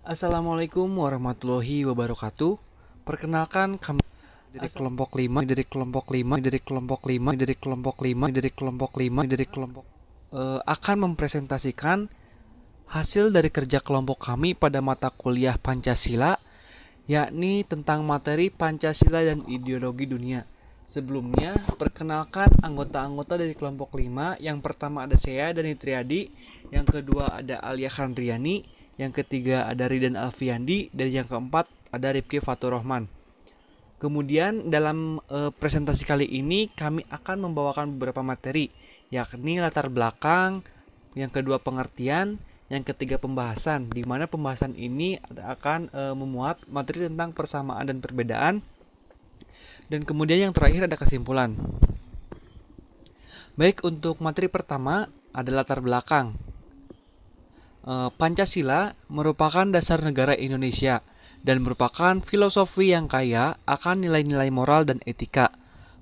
Assalamualaikum warahmatullahi wabarakatuh. Perkenalkan kami dari kelompok 5 dari kelompok 5 dari kelompok 5 dari kelompok 5 dari kelompok 5 dari kelompok akan mempresentasikan hasil dari kerja kelompok kami pada mata kuliah Pancasila, yakni tentang materi Pancasila dan ideologi dunia. Sebelumnya, perkenalkan anggota-anggota dari kelompok 5. Yang pertama ada saya, Dani Triadi. Yang kedua ada Alia Khandriani. Yang ketiga ada Ridan Alfiandi. Dan yang keempat ada Rifki Fatur Rahman. Kemudian dalam presentasi kali ini kami akan membawakan beberapa materi, yakni latar belakang, yang kedua pengertian, yang ketiga pembahasan, di mana pembahasan ini akan memuat materi tentang persamaan dan perbedaan, dan kemudian yang terakhir ada kesimpulan. Baik, untuk materi pertama ada latar belakang. Pancasila merupakan dasar negara Indonesia dan merupakan filosofi yang kaya akan nilai-nilai moral dan etika.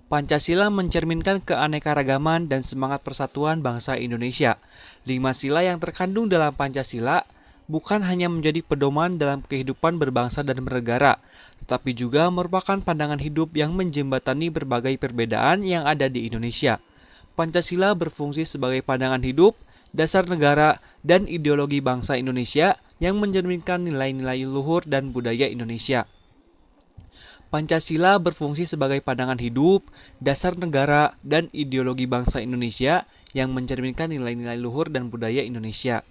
Pancasila mencerminkan keanekaragaman dan semangat persatuan bangsa Indonesia. 5 sila yang terkandung dalam Pancasila bukan hanya menjadi pedoman dalam kehidupan berbangsa dan bernegara, tetapi juga merupakan pandangan hidup yang menjembatani berbagai perbedaan yang ada di Indonesia. Pancasila berfungsi sebagai pandangan hidup, dasar negara, dan ideologi bangsa Indonesia yang mencerminkan nilai-nilai luhur dan budaya Indonesia. Pancasila berfungsi sebagai pandangan hidup, dasar negara, dan ideologi bangsa Indonesia yang mencerminkan nilai-nilai luhur dan budaya Indonesia.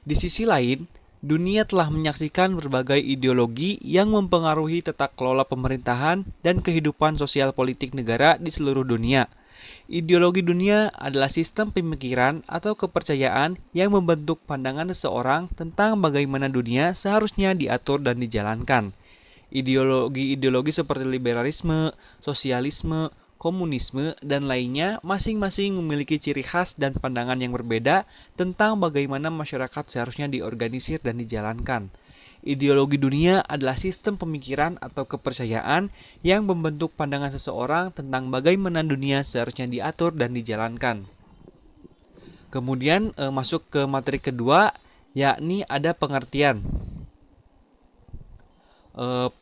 Di sisi lain, dunia telah menyaksikan berbagai ideologi yang mempengaruhi tata kelola pemerintahan dan kehidupan sosial politik negara di seluruh dunia. Ideologi dunia adalah sistem pemikiran atau kepercayaan yang membentuk pandangan seseorang tentang bagaimana dunia seharusnya diatur dan dijalankan. Ideologi-ideologi seperti liberalisme, sosialisme, komunisme, dan lainnya masing-masing memiliki ciri khas dan pandangan yang berbeda tentang bagaimana masyarakat seharusnya diorganisir dan dijalankan. Ideologi dunia adalah sistem pemikiran atau kepercayaan yang membentuk pandangan seseorang tentang bagaimana dunia seharusnya diatur dan dijalankan. Kemudian masuk ke materi kedua, yakni ada pengertian.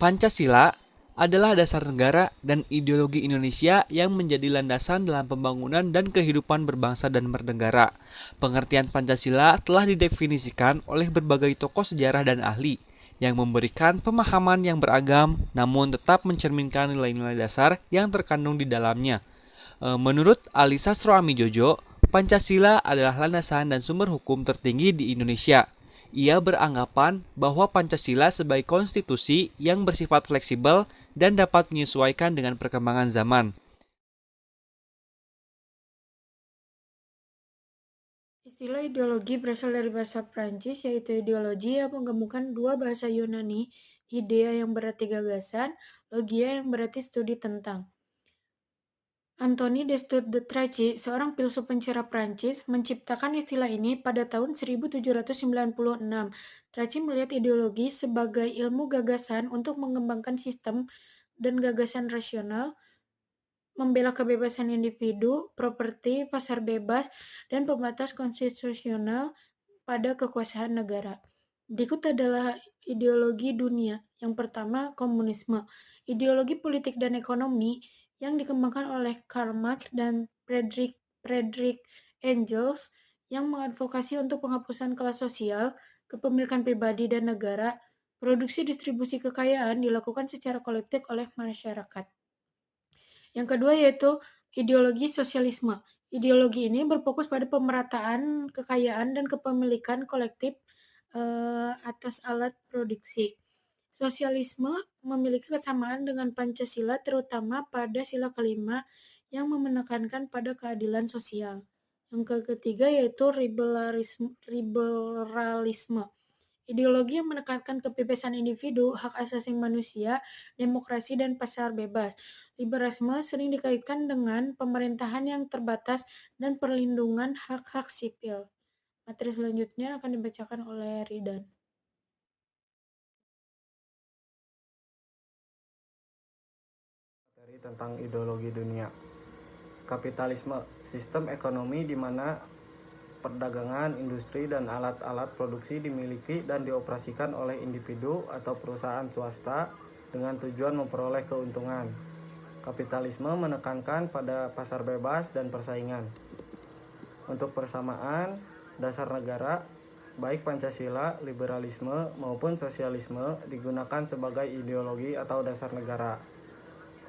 Pancasila adalah dasar negara dan ideologi Indonesia yang menjadi landasan dalam pembangunan dan kehidupan berbangsa dan bernegara. Pengertian Pancasila telah didefinisikan oleh berbagai tokoh sejarah dan ahli yang memberikan pemahaman yang beragam namun tetap mencerminkan nilai-nilai dasar yang terkandung di dalamnya. Menurut Ali Sastro Amijojo, Pancasila adalah landasan dan sumber hukum tertinggi di Indonesia. Ia beranggapan bahwa Pancasila sebagai konstitusi yang bersifat fleksibel dan dapat menyesuaikan dengan perkembangan zaman. Istilah ideologi berasal dari bahasa Prancis, yaitu ideologi yang menggabungkan dua bahasa Yunani, idea yang berarti gagasan, logia yang berarti studi tentang. Anthony de Tracey, seorang filsuf pencerah Prancis, menciptakan istilah ini pada tahun 1796. Tracey melihat ideologi sebagai ilmu gagasan untuk mengembangkan sistem dan gagasan rasional, membela kebebasan individu, properti, pasar bebas, dan pembatas konstitusional pada kekuasaan negara. Berikut adalah ideologi dunia. Yang pertama, komunisme. Ideologi politik dan ekonomi yang dikembangkan oleh Karl Marx dan Friedrich Engels yang mengadvokasi untuk penghapusan kelas sosial, kepemilikan pribadi dan negara. Produksi distribusi kekayaan dilakukan secara kolektif oleh masyarakat. Yang kedua yaitu ideologi sosialisme. Ideologi ini berfokus pada pemerataan kekayaan dan kepemilikan kolektif atas alat produksi. Sosialisme memiliki kesamaan dengan Pancasila terutama pada sila kelima yang menekankan pada keadilan sosial. Yang ketiga yaitu liberalisme. Ideologi yang menekankan kebebasan individu, hak asasi manusia, demokrasi, dan pasar bebas. Liberalisme sering dikaitkan dengan pemerintahan yang terbatas dan perlindungan hak-hak sipil. Materi selanjutnya akan dibacakan oleh Ridan. Materi tentang ideologi dunia. Kapitalisme, sistem ekonomi di mana perdagangan, industri, dan alat-alat produksi dimiliki dan dioperasikan oleh individu atau perusahaan swasta dengan tujuan memperoleh keuntungan. Kapitalisme menekankan pada pasar bebas dan persaingan. Untuk persamaan dasar negara, baik Pancasila, liberalisme, maupun sosialisme digunakan sebagai ideologi atau dasar negara.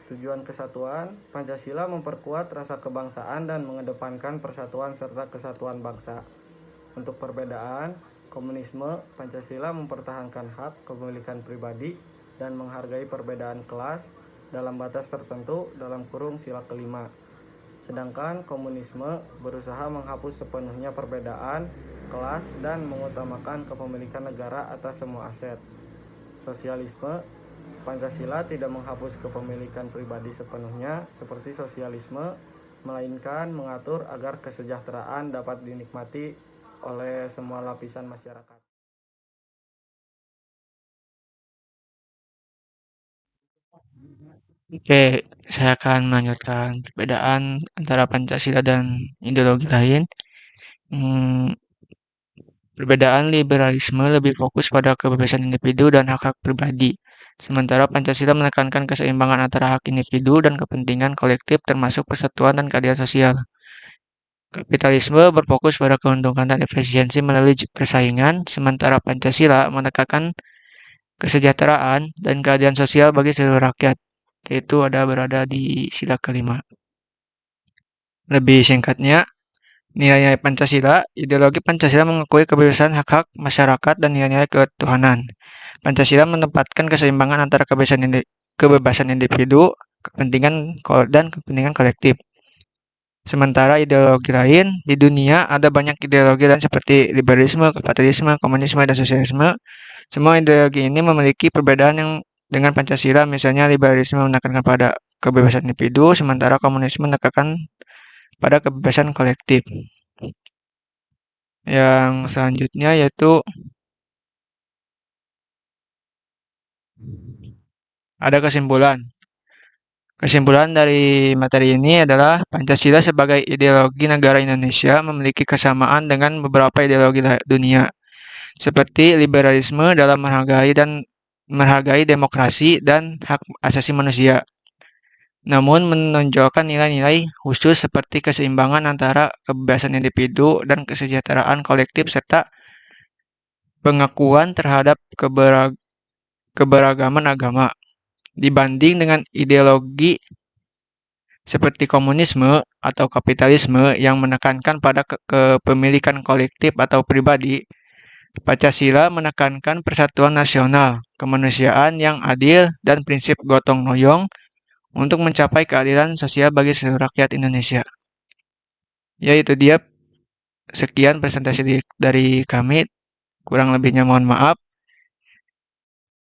Tujuan kesatuan, Pancasila memperkuat rasa kebangsaan dan mengedepankan persatuan serta kesatuan bangsa. Untuk perbedaan, komunisme, Pancasila mempertahankan hak kepemilikan pribadi dan menghargai perbedaan kelas dalam batas tertentu dalam kurung sila kelima. Sedangkan komunisme berusaha menghapus sepenuhnya perbedaan kelas dan mengutamakan kepemilikan negara atas semua aset. Sosialisme, Pancasila tidak menghapus kepemilikan pribadi sepenuhnya seperti sosialisme, melainkan mengatur agar kesejahteraan dapat dinikmati oleh semua lapisan masyarakat. Oke, saya akan melanjutkan perbedaan antara Pancasila dan ideologi lain. Perbedaan liberalisme lebih fokus pada kebebasan individu dan hak-hak pribadi, sementara Pancasila menekankan keseimbangan antara hak individu dan kepentingan kolektif termasuk persatuan dan keadilan sosial. Kapitalisme berfokus pada keuntungan dan efisiensi melalui persaingan, sementara Pancasila menekankan kesejahteraan dan keadilan sosial bagi seluruh rakyat, yaitu berada di sila kelima. Lebih singkatnya, nilai-nilai Pancasila, ideologi Pancasila mengakui kebebasan hak-hak masyarakat dan nilai-nilai ketuhanan. Pancasila menempatkan keseimbangan antara kebebasan individu, kepentingan dan kepentingan kolektif. Sementara ideologi lain di dunia ada banyak ideologi lain seperti liberalisme, kapitalisme, komunisme, dan sosialisme. Semua ideologi ini memiliki perbedaan yang dengan Pancasila, misalnya liberalisme menekankan pada kebebasan individu, sementara komunisme menekankan pada kebebasan kolektif. Yang selanjutnya yaitu ada kesimpulan. Kesimpulan dari materi ini adalah Pancasila sebagai ideologi negara Indonesia memiliki kesamaan dengan beberapa ideologi dunia, seperti liberalisme dalam menghargai demokrasi dan hak asasi manusia. Namun menonjolkan nilai-nilai khusus seperti keseimbangan antara kebebasan individu dan kesejahteraan kolektif serta pengakuan terhadap keberagaman agama. Dibanding dengan ideologi seperti komunisme atau kapitalisme yang menekankan pada kepemilikan kolektif atau pribadi, Pancasila menekankan persatuan nasional, kemanusiaan yang adil, dan prinsip gotong royong untuk mencapai keadilan sosial bagi seluruh rakyat Indonesia. Yaitu dia, sekian presentasi dari kami, kurang lebihnya mohon maaf.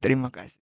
Terima kasih.